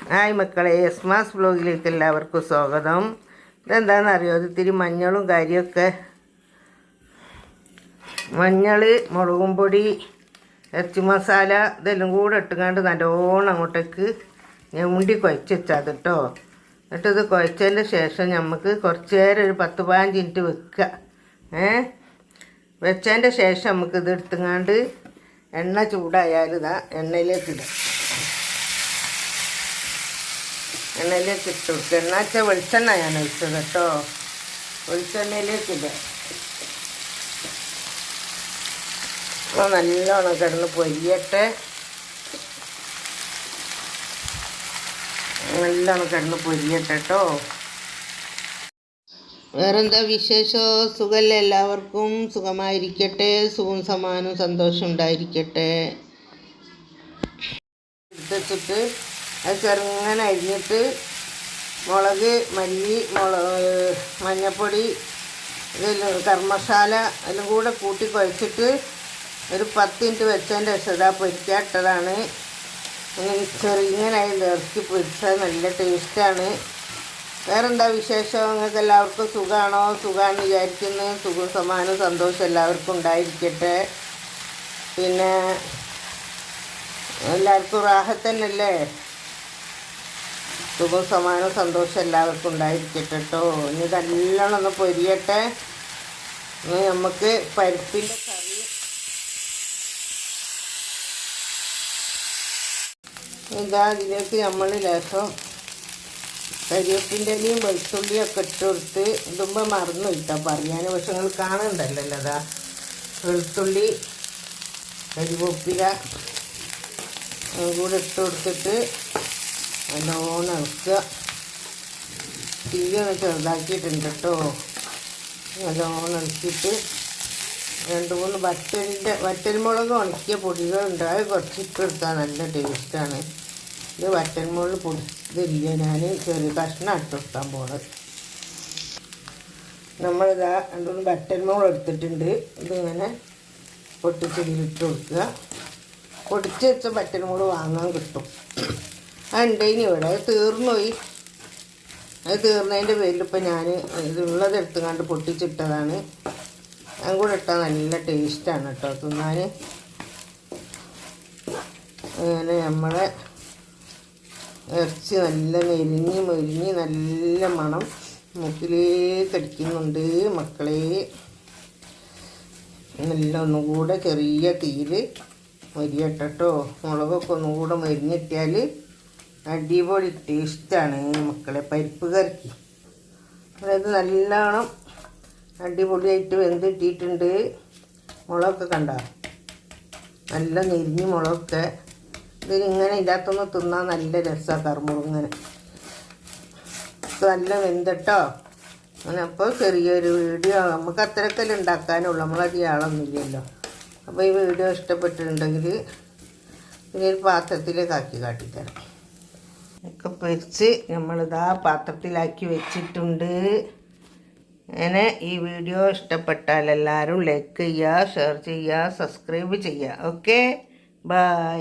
Hi മക്കളെ, എസ്മാസ് വ്ലോഗിലേക്ക് എല്ലാവർക്കും സ്വാഗതം. ഇതെന്താണെന്നറിയോ, ഇത്തിരി മഞ്ഞളും കാര്യമൊക്കെ, മഞ്ഞൾ, മുളകും പൊടി, ഇറച്ചി മസാല ഇതെല്ലാം കൂടെ ഇട്ടുകൊണ്ട് നല്ലോണം അങ്ങോട്ടേക്ക് ഞുണ്ടി കുഴച്ച് വെച്ചാൽ കേട്ടോ. എന്നിട്ട് ഇത് കുഴച്ചതിൻ്റെ ശേഷം നമുക്ക് കുറച്ച് നേരം ഒരു 10-15 മിനിറ്റ് വെക്കുക. വെച്ചതിൻ്റെ ശേഷം നമുക്ക് ഇത് എടുത്തുകൊണ്ട് എണ്ണ ചൂടായാൽ ഇതാ എണ്ണയിലേക്ക് ഇടാം. എണ്ണയിലേക്ക് ഇട്ട് കൊടുക്കുക. എണ്ണ വെച്ചാൽ വെളിച്ചെണ്ണ ഞാൻ ഒഴിച്ചത് കേട്ടോ. വെളിച്ചെണ്ണയിലേക്ക് ഇടുക. അപ്പോൾ നല്ലോണം കിടന്ന് പൊരിയട്ടെ. നല്ലോണം കിടന്ന് പൊരിയട്ടെ കേട്ടോ. വേറെന്താ വിശേഷം? സുഖമല്ലേ എല്ലാവർക്കും? സുഖമായിരിക്കട്ടെ. സുഖം സമാനം സന്തോഷം ഉണ്ടായിരിക്കട്ടെ. എടുത്തിട്ട് അത് ചെറുങ്ങനെ അരിഞ്ഞിട്ട് മുളക്, മല്ലി, മഞ്ഞൾപ്പൊടി, ഇതെല്ലാം ഗരം മസാല എല്ലാം കൂടെ കൂട്ടി കുഴച്ചിട്ട് ഒരു 10 മിനിറ്റ് വെച്ചതിൻ്റെ ശേഷം ഇതാ പൊരിക്കാട്ടതാണ്. ചെറുങ്ങനെ ഇറക്കി പൊരിച്ചാൽ നല്ല ടേസ്റ്റാണ്. വേറെന്താ വിശേഷം? നിങ്ങൾക്ക് എല്ലാവർക്കും സുഖമാണോ? സുഖമാണെന്ന് വിചാരിക്കുന്നു. സുഖം സമാനം സന്തോഷം എല്ലാവർക്കും ഉണ്ടായിരിക്കട്ടെ. പിന്നെ എല്ലാവർക്കും റാഹത്തന്നല്ലേ? സുഖം സമാനം സന്തോഷം എല്ലാവർക്കും ഉണ്ടായിരിക്കട്ടെ കേട്ടോ. ഇനി നല്ലോണം ഒന്ന് പൊരിയട്ടെ. ഇനി നമുക്ക് പരിപ്പിൻ്റെ കറി, ഇതാ ഇതിലേക്ക് നമ്മൾ ലേശം കരിവേപ്പിൻ്റെ ഇലയും വെളുത്തുള്ളിയൊക്കെ ഇട്ട് കൊടുത്ത് ഇടുമ്പോൾ മറന്നു കിട്ടാം പറയാൻ. പക്ഷെ നിങ്ങൾ കാണുന്നുണ്ടല്ലോ, അതാ വെളുത്തുള്ളി, കരിവേപ്പില കൂടെ ഇട്ട് കൊടുത്തിട്ട് നല്ലോണം ഇളക്കുക. തീയൊന്ന് ചെറുതാക്കിയിട്ടുണ്ട് കേട്ടോ. നല്ലോണം ഇളക്കിയിട്ട് 2-3 വറ്റൽമുളക് ഉണക്കിയ പൊടികളുണ്ട്, അത് കുറച്ച് ഇട്ടെടുത്താൽ നല്ല ടേസ്റ്റാണ്. ഇത് വറ്റൽമുളക് പൊടിച്ചില്ല, ഞാൻ ചെറിയ കഷ്ണം ഇട്ടെടുക്കാൻ പോണത്. നമ്മളിതാ 2-3 വറ്റൽമുളക് എടുത്തിട്ടുണ്ട്. ഇതിങ്ങനെ പൊട്ടിച്ചിട്ട് കൊടുക്കുക. പൊടിച്ച് വെച്ച വറ്റൽമുളക് വാങ്ങാൻ കിട്ടും. അതുണ്ടേനി ഇവിടെ, അത് തീർന്നുപോയി. അത് തീർന്നതിൻ്റെ പേരിലിപ്പോൾ ഞാൻ ഇതുള്ളത് എടുത്തുകൊണ്ട് പൊട്ടിച്ചിട്ടതാണ്. അതും കൂടെ ഇട്ടാൽ നല്ല ടേസ്റ്റാണ് കേട്ടോ തിന്നാൻ. അങ്ങനെ നമ്മളെ ഇറച്ചി നല്ല മെരിഞ്ഞ് നല്ല മണം മൂക്കിലേക്ക് അടിക്കുന്നുണ്ട് മക്കളെ. നല്ല ഒന്നുകൂടെ ചെറിയ തീയിൽ മൊരിയട്ടോ. മുളകൊക്കെ ഒന്നുകൂടെ മൊരിഞ്ഞിട്ടിയാൽ അടിപൊളി ടേസ്റ്റാണ് മക്കളെ പരിപ്പ് കറിക്ക്. അതായത് നല്ലോണം അടിപൊളിയായിട്ട് വെന്തിട്ടിട്ടുണ്ട്. മുളകൊക്കെ കണ്ട നല്ല നെരിഞ്ഞ് മുളകൊക്കെ. ഇതിങ്ങനെ ഇതിനകത്തൊന്ന് തിന്നാൽ നല്ല രസമാണ് കറുമുളങ്ങനെ. നല്ല വെന്തട്ടോ. അങ്ങനെ അപ്പോൾ ചെറിയൊരു വീഡിയോ, നമുക്ക് അത്രയൊക്കെ ഉണ്ടാക്കാനുള്ളൂ, നമ്മളധികം ആളൊന്നുമില്ലല്ലോ. അപ്പോൾ ഈ വീഡിയോ ഇഷ്ടപ്പെട്ടിട്ടുണ്ടെങ്കിൽ പിന്നെ ഒരു പാത്രത്തിലേക്ക് ആക്കി കാട്ടിത്തരാം. ഒക്കെ പൊരിച്ച് നമ്മളിതാ പാത്രത്തിലാക്കി വെച്ചിട്ടുണ്ട്. അങ്ങനെ ഈ വീഡിയോ ഇഷ്ടപ്പെട്ടാൽ എല്ലാവരും ലൈക്ക് ചെയ്യുക, ഷെയർ ചെയ്യുക, സബ്സ്ക്രൈബ് ചെയ്യുക. Okay, by.